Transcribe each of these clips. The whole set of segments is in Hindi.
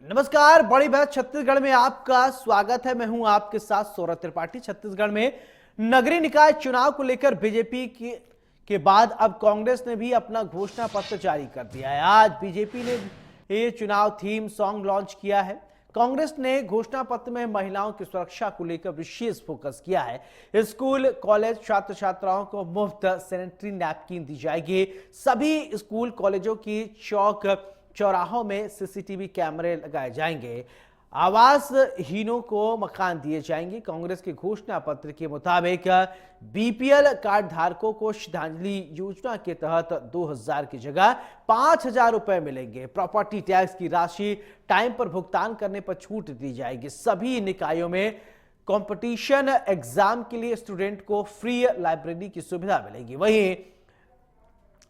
नमस्कार, बड़ी बात छत्तीसगढ़ में आपका स्वागत है। मैं हूं आपके साथ सौरभ त्रिपाठी। छत्तीसगढ़ में नगरीय निकाय चुनाव को लेकर बीजेपी के बाद अब कांग्रेस ने भी अपना घोषणा पत्र जारी कर दिया है। आज बीजेपी ने ये चुनाव थीम सॉन्ग लॉन्च किया है। कांग्रेस ने घोषणा पत्र में महिलाओं की सुरक्षा को लेकर विशेष फोकस किया है। स्कूल कॉलेज छात्र छात्राओं को मुफ्त सैनिटरी नैपकिन दी जाएगी। सभी स्कूल कॉलेजों की चौक चौराहों में सीसीटीवी कैमरे लगाए जाएंगे। आवासहीनों को मकान दिए जाएंगे। कांग्रेस के घोषणा पत्र के मुताबिक बीपीएल कार्ड धारकों को श्रद्धांजलि योजना के तहत 2000 की जगह 5000 रुपए मिलेंगे। प्रॉपर्टी टैक्स की राशि टाइम पर भुगतान करने पर छूट दी जाएगी। सभी निकायों में कंपटीशन एग्जाम के लिए स्टूडेंट को फ्री लाइब्रेरी की सुविधा मिलेगी। वहीं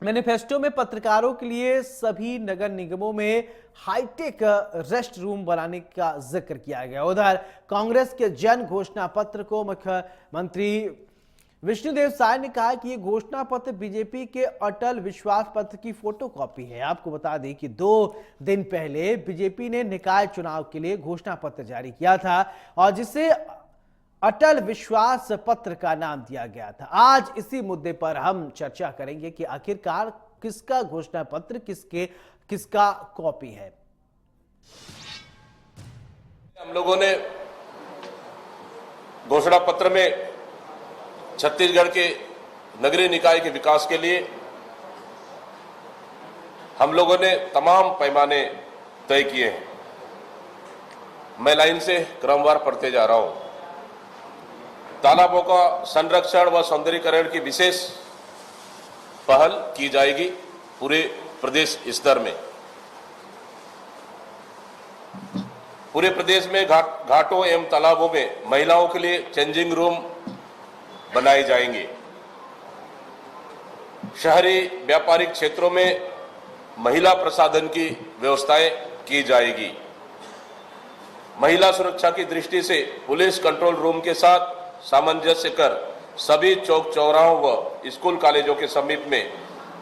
मैनिफेस्टो में पत्रकारों के लिए सभी नगर निगमों में हाईटेक रेस्ट रूम बनाने का जिक्र किया गया। उधर कांग्रेस के जन घोषणा पत्र को मुख्यमंत्री विष्णुदेव साय ने कहा कि यह घोषणा पत्र बीजेपी के अटल विश्वास पत्र की फोटोकॉपी है। आपको बता दें कि 2 दिन पहले बीजेपी ने निकाय चुनाव के लिए घोषणा पत्र जारी किया था और जिसे अटल विश्वास पत्र का नाम दिया गया था। आज इसी मुद्दे पर हम चर्चा करेंगे कि आखिरकार किसका घोषणा पत्र किसका कॉपी है। हम लोगों ने घोषणा पत्र में छत्तीसगढ़ के नगरीय निकाय के विकास के लिए हम लोगों ने तमाम पैमाने तय किए हैं। मैं लाइन से क्रमवार पढ़ते जा रहा हूं। तालाबों का संरक्षण व सौंदर्यीकरण की विशेष पहल की जाएगी पूरे प्रदेश स्तर में। पूरे प्रदेश में घाटों एवं तालाबों में महिलाओं के लिए चेंजिंग रूम बनाए जाएंगे। शहरी व्यापारिक क्षेत्रों में महिला प्रसाधन की व्यवस्थाएं की जाएगी। महिला सुरक्षा की दृष्टि से पुलिस कंट्रोल रूम के साथ सामंजस्य कर सभी चौक चौराहों व स्कूल कॉलेजों के समीप में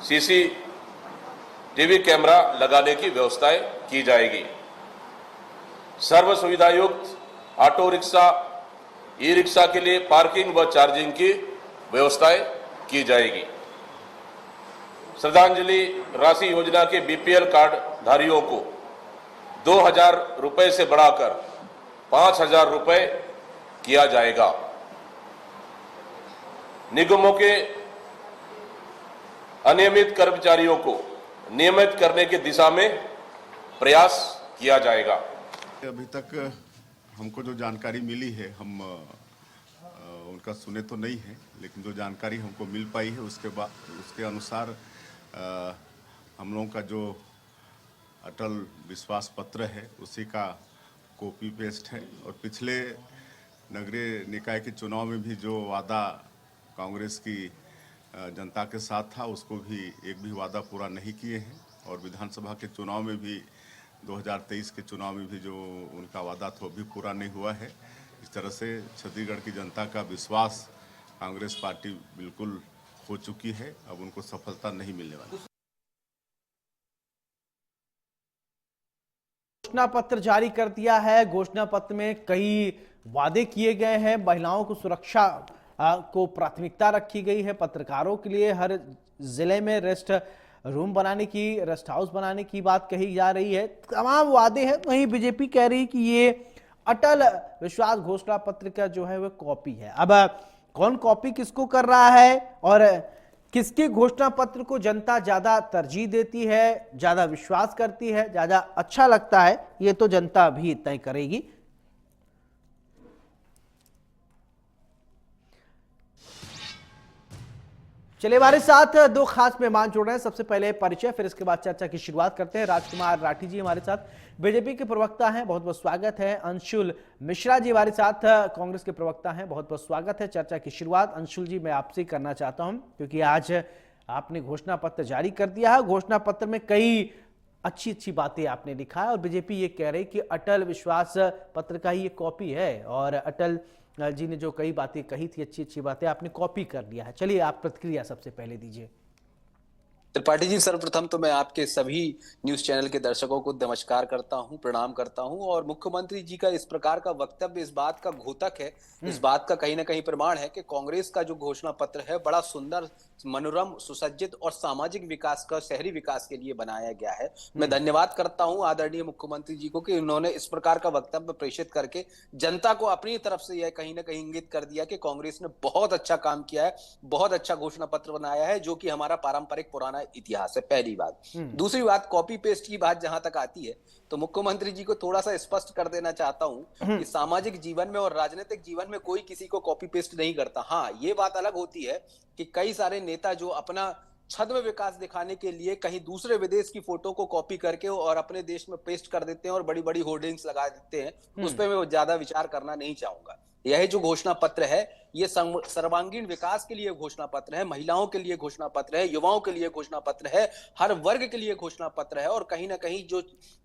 सीसीटीवी कैमरा लगाने की व्यवस्थाएं की जाएगी। सर्व सुविधा युक्त ऑटो रिक्शा ई रिक्शा के लिए पार्किंग व चार्जिंग की व्यवस्थाएं की जाएगी। श्रद्धांजलि राशि योजना के बीपीएल कार्ड धारियों को 2000 रुपए से बढ़ाकर 5000 रुपए किया जाएगा। निगमों के अनियमित कर्मचारियों को नियमित करने की दिशा में प्रयास किया जाएगा। अभी तक हमको जो जानकारी मिली है, हम उनका सुने तो नहीं है, लेकिन जो जानकारी हमको मिल पाई है उसके अनुसार हम लोगों का जो अटल विश्वास पत्र है उसी का कॉपी पेस्ट है। और पिछले नगरीय निकाय के चुनाव में भी जो वादा कांग्रेस की जनता के साथ था उसको भी एक भी वादा पूरा नहीं किए हैं। और विधानसभा के चुनाव में भी 2023 के चुनाव में भी जो उनका वादा था वो भी पूरा नहीं हुआ है। इस तरह से छत्तीसगढ़ की जनता का विश्वास कांग्रेस पार्टी बिल्कुल खो चुकी है। अब उनको सफलता नहीं मिलने वाली। घोषणा पत्र जारी कर दिया है। घोषणा पत्र में कई वादे किए गए हैं। महिलाओं को सुरक्षा को प्राथमिकता रखी गई है। पत्रकारों के लिए हर जिले में रेस्ट हाउस बनाने की बात कही जा रही है। तमाम वादे हैं। वहीं बीजेपी कह रही है कि ये अटल विश्वास घोषणा पत्र का जो है वो कॉपी है। अब कौन कॉपी किसको कर रहा है और किसके घोषणा पत्र को जनता ज्यादा तरजीह देती है, ज्यादा विश्वास करती है, ज्यादा अच्छा लगता है, ये तो जनता भी तय करेगी। चलिए, हमारे साथ 2 खास मेहमान जुड़ रहे हैं। सबसे पहले परिचय, फिर इसके बाद चर्चा की शुरुआत करते हैं। राजकुमार राठी जी हमारे साथ बीजेपी के प्रवक्ता हैं, बहुत बहुत स्वागत है। अंशुल मिश्रा जी हमारे साथ कांग्रेस के प्रवक्ता हैं, बहुत बहुत स्वागत है। चर्चा की शुरुआत अंशुल जी मैं आपसे करना चाहता हूं, क्योंकि आज आपने घोषणा पत्र जारी कर दिया है। घोषणा पत्र में कई अच्छी बातें आपने लिखा है और बीजेपी ये कह रही कि अटल विश्वास पत्र का ही ये कॉपी है और अटल जी ने जो कई बातें कही थी, अच्छी बातें आपने कॉपी कर लिया है। चलिए, आप प्रतिक्रिया सबसे पहले दीजिए। त्रिपाठी जी, सर्वप्रथम तो मैं आपके सभी न्यूज चैनल के दर्शकों को नमस्कार करता हूं, प्रणाम करता हूं। और मुख्यमंत्री जी का इस प्रकार का वक्तव्य इस बात का घोतक है, इस बात का कहीं ना कहीं प्रमाण है कि कांग्रेस का जो घोषणा पत्र है बड़ा सुंदर, मनोरम, सुसज्जित और सामाजिक विकास का, शहरी विकास के लिए बनाया गया है। मैं धन्यवाद करता हूं आदरणीय मुख्यमंत्री जी को कि उन्होंने इस प्रकार का वक्तव्य प्रेषित करके जनता को अपनी तरफ से यह कहीं ना कहीं इंगित कर दिया कि कांग्रेस ने बहुत अच्छा काम किया है, बहुत अच्छा घोषणा पत्र बनाया है, जो कि हमारा पारंपरिक पुराना इतिहास है। पहली बात। दूसरी बात, कॉपी पेस्ट की बात जहां तक आती है तो मुख्यमंत्री जी को थोड़ा सा स्पष्ट कर देना चाहता हूं कि सामाजिक जीवन में और राजनीतिक जीवन में कोई किसी को कॉपी पेस्ट नहीं करता। हाँ, ये बात अलग होती है कि कई सारे नेता जो अपना छद्म विकास दिखाने के लिए कहीं दूसरे विदेश की फोटो को कॉपी करके और अपने देश में पेस्ट कर देते हैं और बड़ी बड़ी होर्डिंग्स लगा देते हैं, उस पर मैं ज्यादा विचार करना नहीं चाहूंगा। यह जो घोषणा पत्र है ये सर्वांगीण विकास के लिए घोषणा पत्र है, महिलाओं के लिए घोषणा पत्र है, युवाओं के लिए घोषणा पत्र है, हर वर्ग के लिए घोषणा पत्र है। और कहीं ना कहीं जो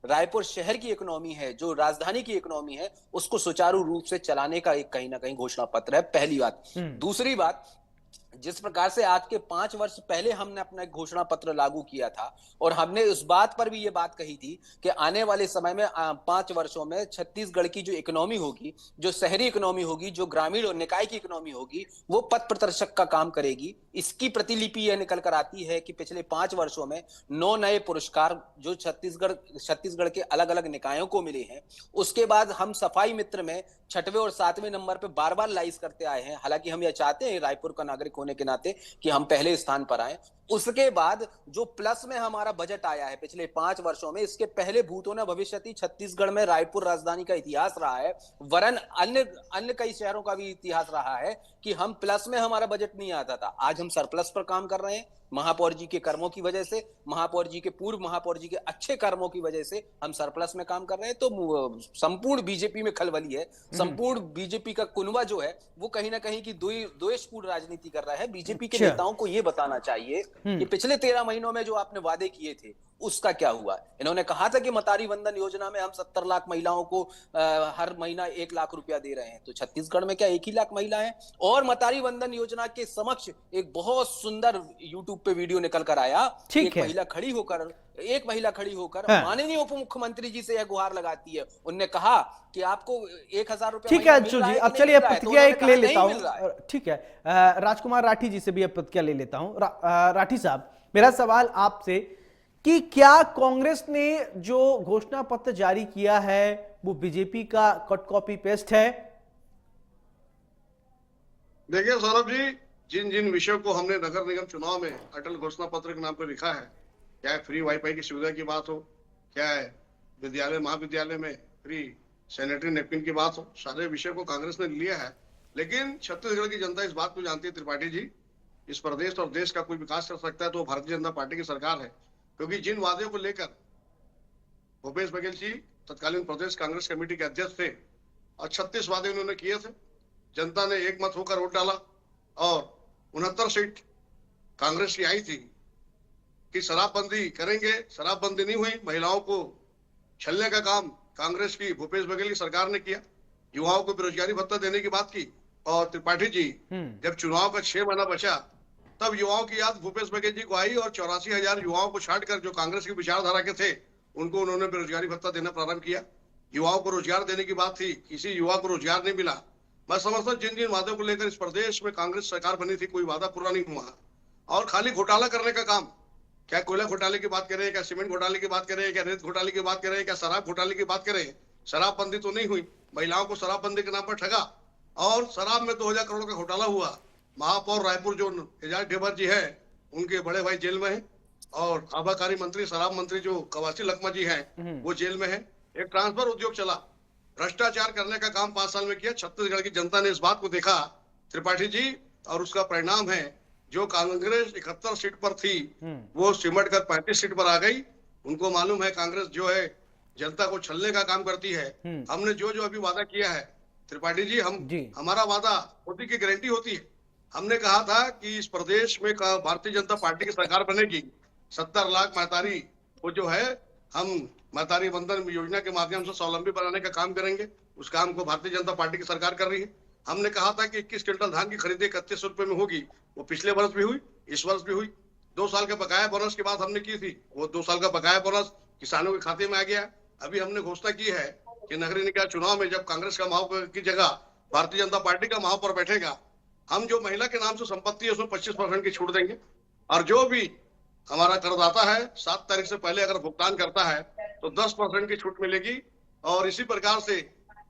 रायपुर शहर की इकोनॉमी है, जो राजधानी की इकोनॉमी है, उसको सुचारू रूप से चलाने का एक कहीं ना कहीं घोषणा पत्र है। पहली बात। दूसरी बात, जिस प्रकार से आज के 5 वर्ष पहले हमने अपना एक घोषणा पत्र लागू किया था और हमने उस बात पर भी ये बात कही थी कि आने वाले समय में 5 वर्षों में छत्तीसगढ़ की जो इकोनॉमी होगी, जो शहरी इकोनॉमी होगी, जो ग्रामीण और निकाय की इकोनॉमी होगी, वो पथ प्रदर्शक का काम करेगी। इसकी प्रतिलिपि यह निकल कर आती है कि पिछले 5 वर्षों में 9 नए पुरस्कार जो छत्तीसगढ़ के अलग अलग निकायों को मिले हैं। उसके बाद हम सफाई मित्र में 6वें और 7वें नंबर पे बार बार लाइज करते आए हैं। हालांकि हम यह चाहते हैं रायपुर का नागरिक होने के नाते कि हम पहले स्थान पर आए। उसके बाद जो प्लस में हमारा बजट आया है पिछले 5 वर्षों में, इसके पहले भूतों ने भविष्यति छत्तीसगढ़ में रायपुर राजधानी का इतिहास रहा है, वरन अन्य कई शहरों का भी इतिहास रहा है कि हम प्लस में हमारा बजट नहीं आता था। आज हम सरप्लस पर काम कर रहे हैं। महापौर जी के कर्मों की वजह से, महापौर जी के पूर्व महापौर जी के अच्छे कर्मों की वजह से हम सरप्लस में काम कर रहे हैं। तो संपूर्ण बीजेपी में खलबली है। संपूर्ण बीजेपी का कुनबा जो है वो कहीं ना कहीं की द्वेषपूर्ण राजनीति कर रहा है। बीजेपी के नेताओं को ये बताना चाहिए कि पिछले 13 महीनों में जो आपने वादे किए थे उसका क्या हुआ। इन्होंने कहा था कि मतारी वंदन योजना में हम 70 लाख महिलाओं को हर महीना 1 लाख रुपया दे रहे हैं। तो छत्तीसगढ़ में क्या 1 ही लाख महिला है? और मतारी वंदन योजना के समक्ष एक बहुत सुंदर यूट्यूब पे वीडियो निकल कर आया। एक महिला खड़ी होकर माननीय उप मुख्यमंत्री जी से यह गुहार लगाती है। उन्होंने कहा कि आपको 1000 रुपया। ठीक है अंशुल जी, अब चलिए प्रतिक्रिया एक ले लेता हूं। ठीक है, राजकुमार राठी जी से भी अब प्रतिक्रिया ले लेता हूं। राठी साहब, मेरा सवाल आपसे कि क्या कांग्रेस ने जो घोषणा पत्र जारी किया है वो बीजेपी का कट कॉपी पेस्ट है? देखिए सौरभ जी, जिन जिन विषयों को हमने नगर निगम चुनाव में अटल घोषणा पत्र के नाम पर लिखा है, चाहे फ्री वाईफाई की सुविधा की बात हो, चाहे विद्यालय महाविद्यालय में फ्री सैनिटरी नैपकिन की बात हो, सारे विषय को कांग्रेस ने लिया है। लेकिन छत्तीसगढ़ की जनता इस बात को जानती है त्रिपाठी जी, इस प्रदेश और देश का कोई विकास कर सकता है तो भारतीय जनता पार्टी की सरकार है। क्योंकि जिन वादों को लेकर भूपेश बघेल जी तत्कालीन प्रदेश कांग्रेस कमेटी के अध्यक्ष थे और 36 वादे उन्होंने किए थे, जनता ने एक मत होकर वोट डाला और 69 सीट कांग्रेस की आई थी कि शराबबंदी करेंगे। शराबबंदी नहीं हुई। महिलाओं को छलने का काम कांग्रेस की भूपेश बघेल की सरकार ने किया। युवाओं को बेरोजगारी भत्ता देने की बात की। और त्रिपाठी जी, जब चुनाव का 6 महीना बचा तब युवाओं की याद भूपेश बघेल जी को आई और 84,000 युवाओं को छांटकर जो कांग्रेस की विचारधारा के थे उनको उन्होंने बेरोजगारी भत्ता देना प्रारंभ किया। युवाओं को रोजगार देने की बात थी, किसी युवा को रोजगार नहीं मिला। मैं समझता जिन जिन वादों को लेकर इस प्रदेश में कांग्रेस सरकार बनी थी, कोई वादा पूरा नहीं हुआ और खाली घोटाला करने का काम। क्या कोयला घोटाले की बात करें, क्या सीमेंट घोटाले की बात करें, क्या रेत घोटाले की बात करें, क्या शराब घोटाले की बात करें, शराबबंदी तो नहीं हुई। महिलाओं को शराबबंदी के नाम पर ठगा और शराब में 2000 करोड़ का घोटाला हुआ। महापौर रायपुर जो एजाज ढेबर जी है, उनके बड़े भाई जेल में है और आबकारी मंत्री, शराब मंत्री जो कवासी लखमा जी हैं, वो जेल में है। एक ट्रांसफर उद्योग चला, भ्रष्टाचार करने का काम 5 साल में किया। छत्तीसगढ़ की जनता ने इस बात को देखा त्रिपाठी जी, और उसका परिणाम है जो कांग्रेस 71 सीट पर थी वो सिमट कर 35 सीट पर आ गई। उनको मालूम है कांग्रेस जो है जनता को छलने का काम करती है। हमने जो जो अभी वादा किया है त्रिपाठी जी, हमारा वादा मोदी की गारंटी होती है। हमने कहा था कि इस प्रदेश में भारतीय जनता पार्टी की सरकार बनेगी, 70 लाख महतारी को जो है हम महतारी वंदन योजना के माध्यम से स्वावलंबी बनाने का काम करेंगे। उस काम को भारतीय जनता पार्टी की सरकार कर रही है। हमने कहा था कि 21 क्विंटल धान की खरीदी 31 रुपए में होगी, वो पिछले वर्ष भी हुई, इस वर्ष भी हुई। 2 साल का बकाया बोनस की बात हमने की थी, वो 2 साल का बकाया बोनस किसानों के खाते में आ गया। अभी हमने घोषणा की है कि नगरीय निकाय चुनाव में जब कांग्रेस का महापौर की जगह भारतीय जनता पार्टी का महापौर बैठेगा, हम जो महिला के नाम से संपत्ति है उसमें 25% की छूट देंगे, और जो भी हमारा करदाता है 7 तारीख से पहले अगर भुगतान करता है तो 10% की छूट मिलेगी। और इसी प्रकार से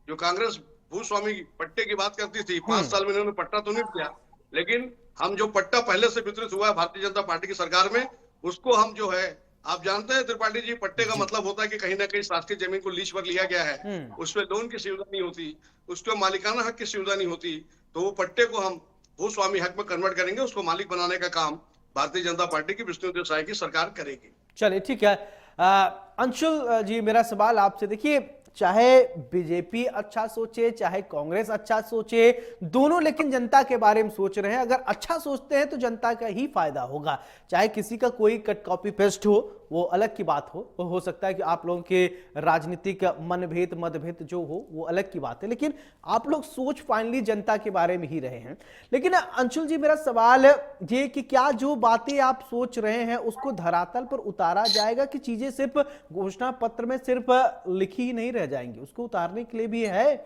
जो कांग्रेस भूस्वामी पट्टे की बात करती थी, 5 साल में इन्होंने पट्टा तो नहीं दिया, लेकिन हम जो पट्टा पहले से वितरित हुआ है भारतीय जनता पार्टी की सरकार में, उसको हम जो है, आप जानते हैं त्रिपाठी जी, पट्टे का मतलब होता है कि कहीं ना कहीं शासकीय जमीन को लीज पर लिया गया है, उसमें लोन की सुविधा नहीं होती, उसको मालिकाना हक की सुविधा नहीं होती, तो वो पट्टे को हम भूस्वामी हक में कन्वर्ट करेंगे, उसको मालिक बनाने का काम भारतीय जनता पार्टी की विष्णुदेव साय की सरकार करेगी। चलिए ठीक है। अंशुल जी, मेरा सवाल आपसे, देखिए चाहे बीजेपी अच्छा सोचे चाहे कांग्रेस अच्छा सोचे, दोनों लेकिन जनता के बारे में सोच रहे हैं। अगर अच्छा सोचते हैं तो जनता का ही फायदा होगा, चाहे किसी का कोई कट कॉपी पेस्ट हो, वो अलग की बात हो सकता है कि आप लोगों के राजनीतिक मनभेद मतभेद जो हो वो अलग की बात है, लेकिन आप लोग सोच फाइनली जनता के बारे में ही रहे हैं। लेकिन अंशुल जी, मेरा सवाल ये कि क्या जो बातें आप सोच रहे हैं उसको धरातल पर उतारा जाएगा कि चीजें सिर्फ घोषणा पत्र में सिर्फ लिखी ही नहीं रह जाएंगी, उसको उतारने के लिए भी है?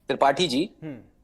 त्रिपाठी जी,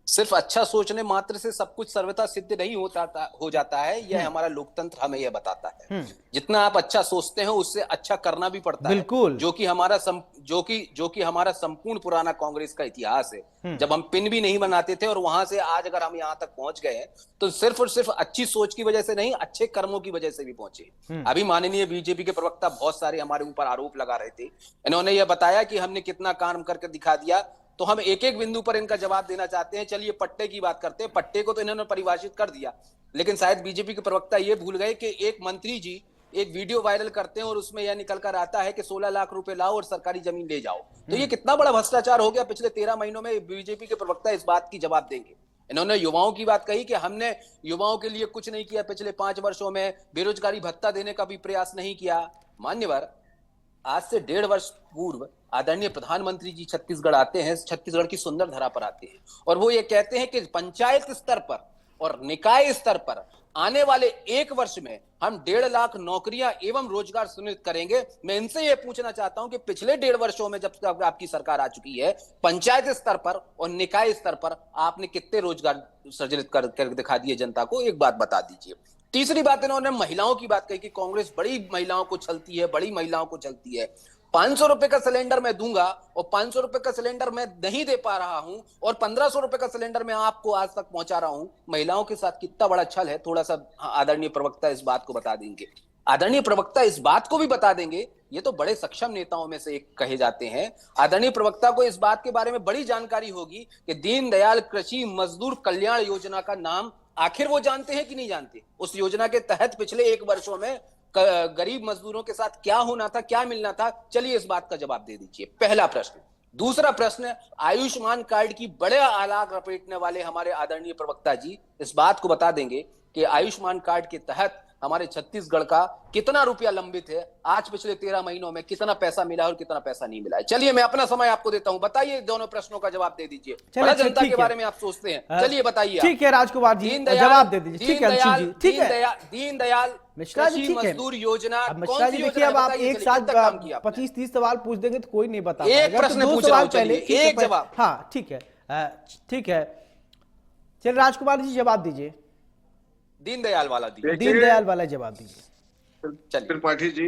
सिर्फ अच्छा सोचने मात्र से सब कुछ सर्वथा सिद्ध नहीं हो जाता है, यह हमारा लोकतंत्र हमें यह बताता है। जितना आप अच्छा सोचते हैं उससे अच्छा करना भी पड़ता है, बिल्कुल, जो कि हमारा संपूर्ण पुराना कांग्रेस का इतिहास है। जब हम पिन भी नहीं बनाते थे और वहां से आज अगर हम यहाँ तक पहुंच गए हैं तो सिर्फ और सिर्फ अच्छी सोच की वजह से नहीं, अच्छे कर्मों की वजह से भी पहुंचे। अभी माननीय बीजेपी के प्रवक्ता बहुत सारे हमारे ऊपर आरोप लगा रहे थे, इन्होंने यह बताया कि हमने कितना काम करके दिखा दिया, तो हम एक एक बिंदु पर इनका जवाब देना चाहते हैं। चलिए पट्टे की बात करते हैं। पट्टे को तो इन्होंने परिभाषित कर दिया, लेकिन शायद बीजेपी के प्रवक्ता ये भूल गए कि एक मंत्री जी एक वीडियो वायरल करते हैं और उसमें यह निकल कर आता है कि 16 लाख रुपए लाओ और सरकारी जमीन ले जाओ। तो ये कितना बड़ा भ्रष्टाचार हो गया पिछले 13 महीनों में। बीजेपी के प्रवक्ता इस बात की जवाब देंगे। इन्होंने युवाओं की बात कही कि हमने युवाओं के लिए कुछ नहीं किया पिछले 5 वर्षों में, बेरोजगारी भत्ता देने का भी प्रयास नहीं किया। मान्यवर, आज से 1.5 वर्ष पूर्व आदरणीय प्रधानमंत्री जी छत्तीसगढ़ आते हैं, छत्तीसगढ़ की सुंदर धरा पर आते हैं, और वो ये कहते हैं कि पंचायत स्तर पर और निकाय स्तर पर आने वाले 1 वर्ष में हम 1.5 लाख नौकरियां एवं रोजगार सुनिश्चित करेंगे। मैं इनसे यह पूछना चाहता हूं कि पिछले 1.5 वर्षों में जब तक आपकी सरकार आ चुकी है, पंचायत स्तर पर और निकाय स्तर पर आपने कितने रोजगार सृजित कर दिखा दिए जनता को? एक बात बता दीजिए। तीसरी बात, इन्होंने महिलाओं की बात कही कि कांग्रेस बड़ी महिलाओं को छलती है, बड़ी महिलाओं को चलती है। 500 रुपए का सिलेंडर मैं दूंगा और 500 रुपए का सिलेंडर मैं नहीं दे पा रहा हूं और 1500 रुपए का सिलेंडर मैं आपको आज तक पहुंचा रहा हूं। महिलाओं के साथ कितना बड़ा छल है, थोड़ा सा आदरणीय प्रवक्ता इस बात को बता देंगे। आदरणीय प्रवक्ता इस बात को भी बता देंगे, ये तो बड़े सक्षम नेताओं में से एक कहे जाते हैं। आदरणीय प्रवक्ता को इस बात के बारे में बड़ी जानकारी होगी कि दीनदयाल कृषि मजदूर कल्याण योजना का नाम आखिर वो जानते हैं कि नहीं जानते? उस योजना के तहत पिछले 1 वर्षों में गरीब मजदूरों के साथ क्या होना था, क्या मिलना था? चलिए इस बात का जवाब दे दीजिए, पहला प्रश्न। दूसरा प्रश्न, आयुष्मान कार्ड की बड़े आलाग लपेटने वाले हमारे आदरणीय प्रवक्ता जी इस बात को बता देंगे कि आयुष्मान कार्ड के तहत हमारे छत्तीसगढ़ का कितना रुपया लंबित है, आज पिछले 13 महीनों में कितना पैसा मिला और कितना पैसा नहीं मिला है। चलिए मैं अपना समय आपको देता हूं, बताइए, दोनों प्रश्नों का जवाब दे दीजिए। बड़ा जनता के बारे में आप सोचते हैं, चलिए बताइए। ठीक है राजकुमार जी, जवाब दे दीजिए। ठीक है अंशुल जी, ठीक है। दीनदयाल मिश्रा जी, ठीक है। मजदूर योजना, मिश्रा जी देखिए, अब आप एक साथ 25-30 सवाल पूछ देंगे तो कोई नहीं बता पाएगा। एक प्रश्न पूछ रहा हूं, चलिए एक जवाब। हाँ ठीक है, ठीक है। चलिए राजकुमार जी जवाब दीजिए, दीनदयाल वाला दीजिए, दीनदयाल वाला जवाब दीजिए। त्रिपाठी जी,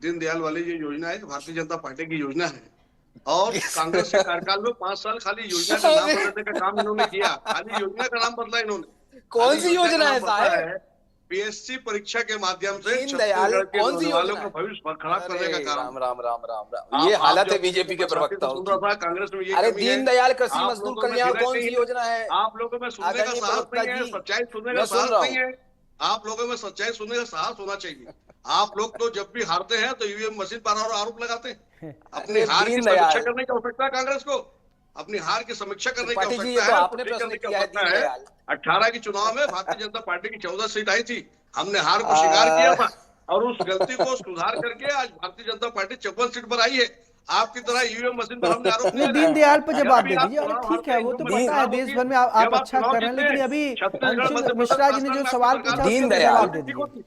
दीनदयाल वाली ये योजना है भारतीय जनता पार्टी की योजना है, और कांग्रेस के कार्यकाल में 5 साल खाली योजना का नाम बदलने का काम इन्होंने किया। खाली योजना का नाम बदला इन्होंने। कौन सी योजना है साहब? पीएससी परीक्षा के माध्यम से दीनदयाल कौन सी योजना का भविष्य खराब करने का काम। राम। ये हालत है बीजेपी के प्रवक्ता। कांग्रेस में ये अरे दीनदयाल कृषि मजदूर कल्याण कौन सी योजना है? आप लोगों में सुनने का साहस नहीं है, सच्चाई सुनने का साहस नहीं है। आप लोगों में सच्चाई सुनने का साहस होना चाहिए। आप लोग तो जब भी हारते हैं तो ईवीएम मशीन पर आरोप लगाते हैं। अपनी हार की समीक्षा करने की आवश्यकता है कांग्रेस को, अपनी हार की समीक्षा करने की आवश्यकता है। 18 के चुनाव में भारतीय जनता पार्टी की 14 सीट आई थी, हमने हार को स्वीकार किया था और उस गलती को सुधार करके आज भारतीय जनता पार्टी 54 सीट पर आई है। आपकी तरह ईवीएम मशीन पर हमने आरोप नहीं, नहीं दीनदयाल पे जवाब दे जब भी आप दीजिए। अरे चुनाव ठीक है, वो हारते तो हैं, पता है खराब देश होती भर में है। आप जब आप अच्छा चुनाव कर रहे हैं, जीते लेकिन हैं, अभी छत्तीसगढ़ अंशुल मध्य प्रदेश, मिश्रा जी ने जो राजस्थान में सवाल आपकी पूछा सरकार उसका दीनदयाल जवाब दे ठीक दीजिए। होती।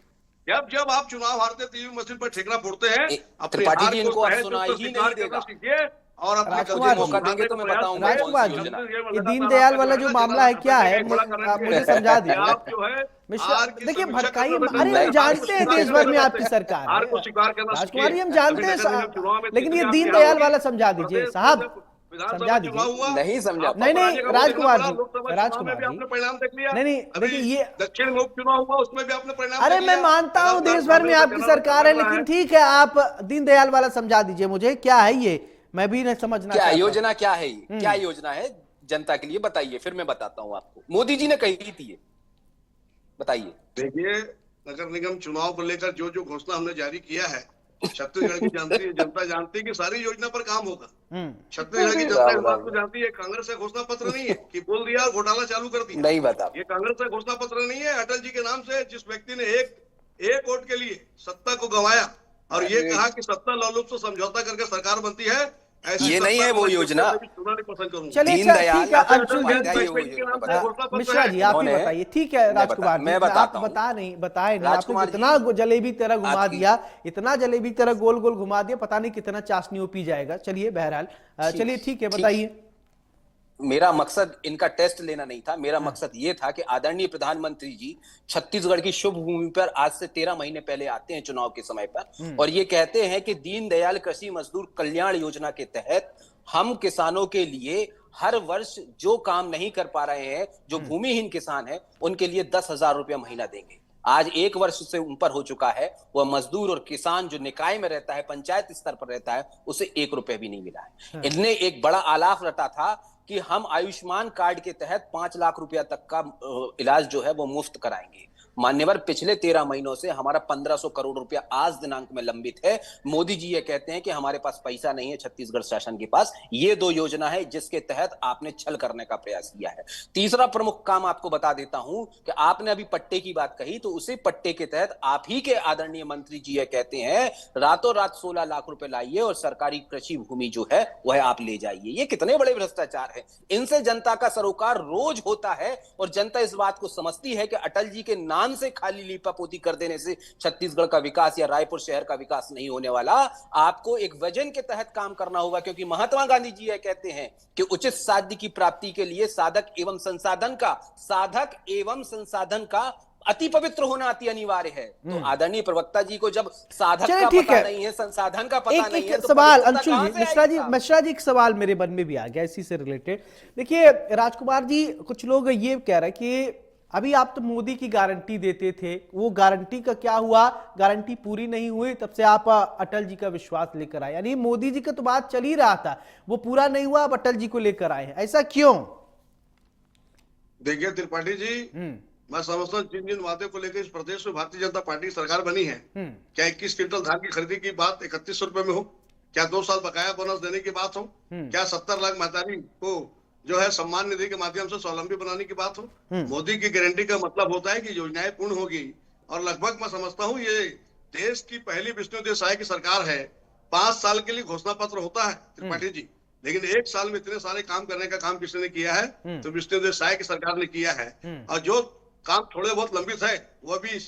जब आप चुनाव हारते तो ईवीएम मशीन पर ठेकरा फोड़ते हैं, अपनी त्रिपाठी हार जी को इनको अब सहज सुना होकर ही स्वीकार नहीं करना देगा। सीखिए और अपने राजकुमार मुझे गलतियों को जी, मौका देंगे सुधारने तो का मैं प्रयास बताऊंगा कीजिए। कौन सी राजकुमार जी, योजना है। छत्तीसगढ़ में ये लगातार दीनदयाल आपका जो वाला है जो ना मामला है जनाधार क्या करने है, का एक बड़ा कारण ये मुझे है समझा कि दीजिए। आप जो है मिश्रा, हार की देखिए समीक्षा भटकाइए, करने से अरे डरते हम हैं, हार को जानते हैं स्वीकार देश करने भर से में डरते आपकी हैं, सरकार हार है। को स्वीकार करना राजकुमार सीखिए। जी, हम अभी जानते हैं नगर निगम चुनाव में लेकिन ये तीसरी आपकी हार दीनदयाल होगी। वाला समझा दीजिए प्रदेश में साहब, जब विधानसभा समझा दीजिए। चुनाव हुआ, नहीं समझा आपका नहीं पराजय नहीं का वो देखना राजकुमार पड़ा। जी, लोकसभा चुनाव में राजकुमार भी जी, आपने परिणाम देख लिया। नहीं नहीं, अभी देखिए ये, दक्षिण में उपचुनाव हुआ, उसमें भी आपने परिणाम अरे देख मैं लिया। मानता हूं लगातार देश भर में कांग्रेस का आपकी जनाधार सरकार है, चल रहा लेकिन ठीक है, आप दीनदयाल वाला समझा दीजिए मुझे, क्या है ये, मैं भी नहीं समझना क्या चाहता हूं। योजना क्या है ये, क्या योजना है जनता के लिए बताइए, फिर मैं बताता हूं आपको। मोदी जी ने कही थी ये, बताइए। देखिए, नगर निगम चुनाव को लेकर जो जो घोषणा हमने जारी किया है, छत्तीसगढ़ की जनता जानती है कि सारी योजना पर काम होगा। छत्तीसगढ़ की जनता राम इस बात राम को जानती है, कांग्रेस का घोषणा पत्र नहीं है कि बोल दिया और घोटाला चालू कर दिया। नहीं बता। ये कांग्रेस का घोषणा पत्र नहीं है। अटल जी के नाम से जिस व्यक्ति ने एक वोट के लिए सत्ता को गंवाया और ये कहा कि सत्ता लालूप से समझौता करके सरकार बनती है, ऐसी ये सत्ता नहीं है को वो मैं योजना। जिंदगी में भी छूना नहीं पसंद करूंगा। चलिए दीनदयाल ठीक है अटल अंशुल बिहारी जी, क्या ये वो वाजपेयी के नाम से योजना घोषणा पत्र मिश्रा है। जी आप ही इन्होंने- बताइए। ठीक है राजकुमार जी, मैं आप बताता हूं। बताए नहीं, आपने राजकुमार इतना जी, जलेबी तरह घुमा आपकी- दिया, इतना जलेबी तरह गोल गोल घुमा दिया, पता नहीं कितना चाशनी वो पी जाएगा। चलिए बहरहाल, चलिए ठीक है, बताइए। मेरा मकसद इनका टेस्ट लेना नहीं था। मेरा मकसद ये था कि आदरणीय प्रधानमंत्री जी छत्तीसगढ़ की शुभ भूमि पर आज से 13 महीने पहले आते हैं चुनाव के समय पर, और ये कहते हैं कि दीनदयाल कृषि मजदूर कल्याण योजना के तहत हम किसानों के लिए हर वर्ष जो काम नहीं कर पा रहे हैं, जो भूमिहीन किसान हैं, उनके लिए 10,000 रुपया महीना देंगे। आज 1 वर्ष से ऊपर हो चुका है, वह मजदूर और किसान जो निकाय में रहता है, पंचायत स्तर पर रहता है, उसे 1 रुपए भी नहीं मिला है। इनने एक बड़ा आलाफ रटा था कि हम आयुष्मान कार्ड के तहत 5 लाख रुपया तक का इलाज जो है वो मुफ्त कराएंगे। मान्यवर, पिछले 13 महीनों से हमारा 1500 करोड़ रुपया आज दिनांक में लंबित है। मोदी जी ये कहते हैं कि हमारे पास पैसा नहीं है, छत्तीसगढ़ शासन के पास। ये 2 योजना है जिसके तहत आपने छल करने का प्रयास किया है। तीसरा प्रमुख काम आपको बता देता हूं कि आपने अभी पट्टे की बात कही, तो उसी पट्टे के तहत आप ही के आदरणीय मंत्री जी ये कहते हैं रातों रात 16 लाख रुपए लाइए और सरकारी कृषि भूमि जो है वह आप ले जाइए। ये कितने बड़े भ्रष्टाचार है। इनसे जनता का सरोकार रोज होता है और जनता इस बात को समझती है कि अटल जी के नाम से खाली लीपापोती कर देने से छत्तीसगढ़ का विकास या रायपुर शहर का विकास नहीं होने वाला। आपको एक विजन के तहत काम करना होगा, क्योंकि महात्मा गांधी जी यह कहते हैं कि उचित साध्य की प्राप्ति के लिए साधक एवं संसाधन का अति पवित्र होना अति अनिवार्य है। तो आदरणीय प्रवक्ता जी को जब साधक का पता नहीं है, संसाधन का पता नहीं है, तो सवाल पवित्रता अंशुल कहां जी, से आएगी? मिश्रा जी एक सवाल मेरे मन में भी आ गया इसी से रिलेटेड। देखिए राजकुमार जी, कुछ लोग ये कह रहे हैं कि अभी आप तो मोदी की गारंटी देते थे, वो गारंटी का क्या हुआ, गारंटी पूरी नहीं हुई, तब से आप अटल जी का विश्वास लेकर आए। यानी मोदी जी का तो बात चल ही रहा था, वो पूरा नहीं हुआ, आप अटल जी को लेकर आए हैं, ऐसा क्यों? देखिए त्रिपाठी जी, मैं समझता हूँ जिन जिन वादे को लेकर इस प्रदेश में भारतीय जनता पार्टी की सरकार बनी है, क्या 21 क्विंटल धान की खरीदी की बात 3100 रुपए में हो, क्या 2 साल बकाया बोनस देने की बात हो, क्या 70 लाख महतारी को जो है सम्मान निधि के माध्यम से स्वावलंबी बनाने की बात हो। मोदी की गारंटी का मतलब होता है कि योजनाएं पूर्ण होगी, और लगभग मैं समझता हूँ ये देश की पहली विष्णुदेव साय की सरकार है। 5 साल के लिए घोषणा पत्र होता है त्रिपाठी जी, लेकिन 1 साल में इतने सारे काम करने का काम किसने किया है, तो विष्णुदेव साय की सरकार ने किया है। और जो काम थोड़े बहुत लंबित है वो भी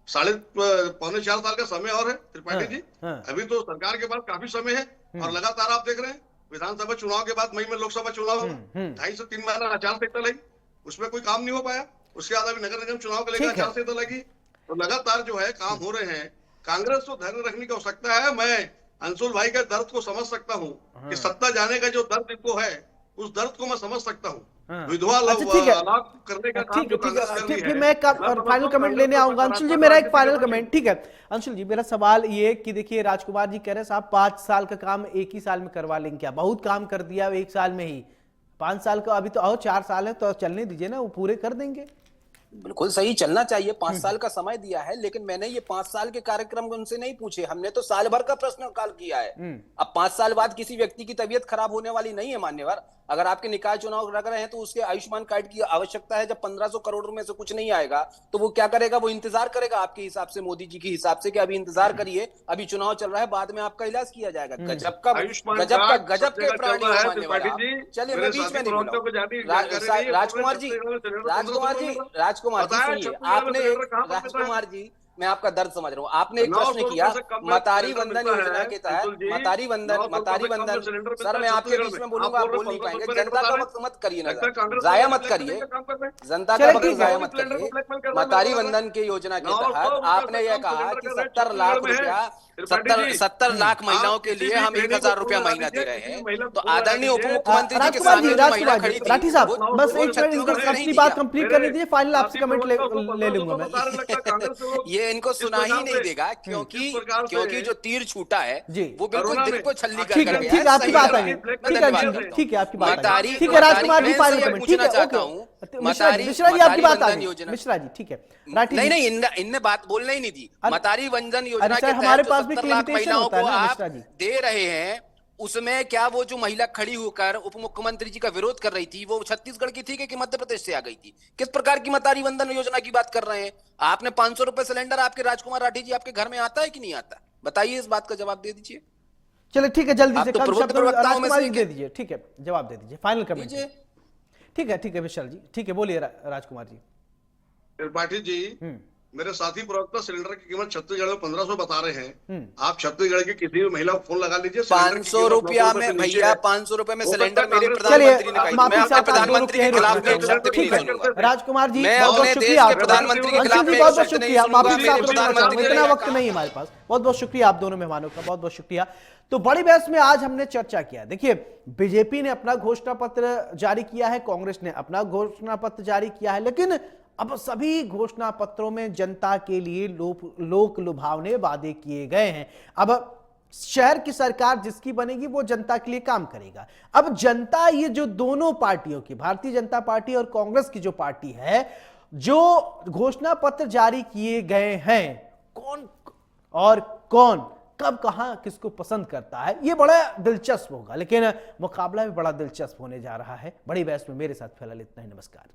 3.5-4 साल का समय और है त्रिपाठी जी। अभी तो सरकार के पास काफी समय है, और लगातार आप देख रहे हैं विधानसभा चुनाव के बाद मई में लोकसभा चुनाव हुआ, 2.5 से 3 महीना आचार संहिता लगी, उसमें कोई काम नहीं हो पाया। उसके बाद अभी नगर निगम चुनाव के लेकर आचार संहिता लगी, तो लगातार जो है काम हो रहे हैं। कांग्रेस को धैर्य रखने की आवश्यकता है। मैं अंशुल भाई का दर्द को समझ सकता हूँ कि सत्ता जाने का जो दर्द इनको है, उस दर्द को मैं समझ सकता हूँ। विधवा करने का काम जो कांग्रेस कर रही है। फिर मैं फाइनल कमेंट लेने आऊंगा। अंशुल जी, मेरा एक फाइनल कमेंट, ठीक है अंशुल जी, मेरा सवाल ये कि देखिए राजकुमार जी कह रहे हैं साहब 5 साल का काम एक ही साल में करवा लेंगे, क्या बहुत काम कर दिया 1 साल में ही, 5 साल का अभी तो और 4 साल है, तो चलने दीजिए ना, वो पूरे कर देंगे। बिल्कुल सही, चलना चाहिए। 5 साल का समय दिया है, लेकिन मैंने ये 5 साल के कार्यक्रम उनसे नहीं पूछे, हमने तो साल भर का प्रश्न काल किया है। अब 5 साल बाद किसी व्यक्ति की तबीयत खराब होने वाली नहीं है मान्यवर। अगर आपके निकाय चुनाव लग रहे हैं तो उसके आयुष्मान कार्ड की आवश्यकता है। जब 1500 करोड़ में से कुछ नहीं आएगा तो वो क्या करेगा? वो इंतजार करेगा आपके हिसाब से, मोदी जी के हिसाब से, कि अभी इंतजार करिए, अभी चुनाव चल रहा है, बाद में आपका इलाज किया जाएगा। गजब का आयुष्मान गजब का कार्ड गजब सब के जगह प्राणी चल रहा हो है मान्यवर त्रिपाठी आप। जी। चलिए, मेरे मैं बीच साथी में नहीं प्रवक्ता को जानी बोला। जानकारी नहीं है, राजकुमार जी, राजकुमार जी, राजकुमार जी बताया सुनिए, छत्तीसगढ़ में आपने सिलेंडर कहाँ पर मिलता है? राजकुमार जी, मैं आपका दर्द समझ रहा हूँ। आपने एक 900 प्रश्न रुपए किया से कम में मतारी सिलेंडर वंदन मिलता योजना है, के तहत। बिल्कुल जी। मतारी 900 वंदन, रुपए मतारी से कम में वंदन। सिलेंडर मिलता सर, है मैं आपके छत्तीसगढ़ बीच में। में बोलूंगा, आप बोल रहे बोल नहीं 1500 पाएंगे। रुपए रेट जनता बता का रहे हैं। वक्त मत करिए लगता है नजर, कांग्रेस जाया वाले मत ब्लैकमेलिंग करिए, का काम कर रहे हैं। जनता का चलिए वक्त ठीक है। जाया मोदी मत सिलेंडर को करिए। ब्लैकमेल कर रहा है, मतारी मेरे वंदन की योजना के 900 तहत रुपए आपने से यह कम कहा सिलेंडर कि का रेट 70 छत्तीसगढ़ लाख में है। रुपया, त्रिपाठी जी, 70 लाख महिलाओं आप के किसी लिए भी हम गृहिणी 1000 को रुपया फोन लगा महीना दे दीजिए, रहे किसी भी हैं। महिला को तो फोन लगा आदरणीय उप दीजिए। मुख्यमंत्री जी के राजकुमार जी, सामने जो महिला राजकुमार खड़ी जी, थी राठी साहब, वो बस एक मिनट छत्तीसगढ़ इनको से नहीं अपनी थी बात क्या? कंप्लीट मेरे करने दीजिए, फाइनल आपसे साथी कमेंट प्रवक्ता को ले 1500 लूंगा मैं। बता रहे, लगता है कांग्रेस के लोग ये इनको इस सुना ही प्रकार नहीं से, देगा, इस क्योंकि प्रकार से जो तीर छूटा है जी। वो बिल्कुल करुणा दिल में को छल्ली कर ठीक कर है, गया ठीक है, है। आपकी सही बात लगा। आएगी। मैं ठीक है धन्यवाद जी, करता हूँ। ठीक है, आपकी बात मतारी, आएगी। ठीक है राजकुमार जी, मैं फाइनल से कमेंट। पूछना ठीक है, चाहता ओके। हूँ, मिश्रा जी, मिश्रा जी, आपकी बात आ गई। मिश्रा जी, ठीक है। राठी नहीं जी, नहीं, इनने बात बोलने ही नहीं दी। अरे- मतारी वंदन अरे योजना सर, के हमारे तहत जो पास भी 70 लाख लिमिटेशन महिलाओं होता है को ना, आप मिश्रा जी। दे रहे हैं, उसमें क्या वो जो महिला खड़ी होकर उप मुख्यमंत्री जी का विरोध कर रही थी, वो छत्तीसगढ़ की थी कि मध्य प्रदेश से आ गई थी? किस प्रकार की मतारी वंदन योजना की बात कर रहे हैं? आपने 500 रुपए सिलेंडर, आपके राजकुमार राठी जी, आपके घर में आता है कि नहीं आता? बताइए, इस बात का जवाब दे दीजिए। चलिए ठीक है, जल्दी आप से तो कम प्रबुद्ध शब्द प्रवक्ताओं में राजकुमार से जी एक दे हैं। दीजिए। ठीक है, जवाब दे दीजिए, फाइनल कमेंट। दीजिए। ठीक है विशाल जी, ठीक है, बोलिए राजकुमार जी। त्रिपाठी जी, मेरे साथी प्रवक्ता सिलेंडर की कीमत छत्तीसगढ़ में 1500 बता रहे हैं। आप छत्तीसगढ़ की किसी भी महिला को फोन लगा लीजिए। सिलेंडर की 500 कीमत 900 रुपया रुपए से में नीचे भैया, है। 500 रुपए में हो सकता सिलेंडर है मेरे कांग्रेस प्रधानमंत्री ने वाले कही थी। माफी मैं अपने चाहता हूं, दोनों प्रधानमंत्री के के खिलाफ रुक में एक शब्द भी नहीं ठीक सुनूंगा। है राजकुमार जी, मैं बहुत बहुत अपने शुक्रिया देश के आपका। प्रधानमंत्री के अंशुल खिलाफ जी, में बहुत एक बहुत शब्द नहीं शुक्रिया, सुनूंगा। माफी मेरे चाहता हूं, प्रधानमंत्री ने इतना क्या वक्त कहा? नहीं है हमारे पास। बहुत बहुत शुक्रिया आप दोनों मेहमानों का, बहुत बहुत शुक्रिया। तो बड़ी बहस में आज हमने चर्चा किया। देखिए, बीजेपी ने अपना घोषणा पत्र जारी किया है, कांग्रेस ने अपना घोषणा पत्र जारी किया है, लेकिन अब सभी घोषणा पत्रों में जनता के लिए लोक लुभावने वादे किए गए हैं। अब शहर की सरकार जिसकी बनेगी वो जनता के लिए काम करेगा। अब जनता, ये जो दोनों पार्टियों की, भारतीय जनता पार्टी और कांग्रेस की जो पार्टी है, जो घोषणा पत्र जारी किए गए हैं, कौन और कौन कब कहां किसको पसंद करता है, यह बड़ा दिलचस्प होगा। लेकिन मुकाबला भी बड़ा दिलचस्प होने जा रहा है। बड़ी बहस में मेरे साथ फिलहाल इतना ही। नमस्कार।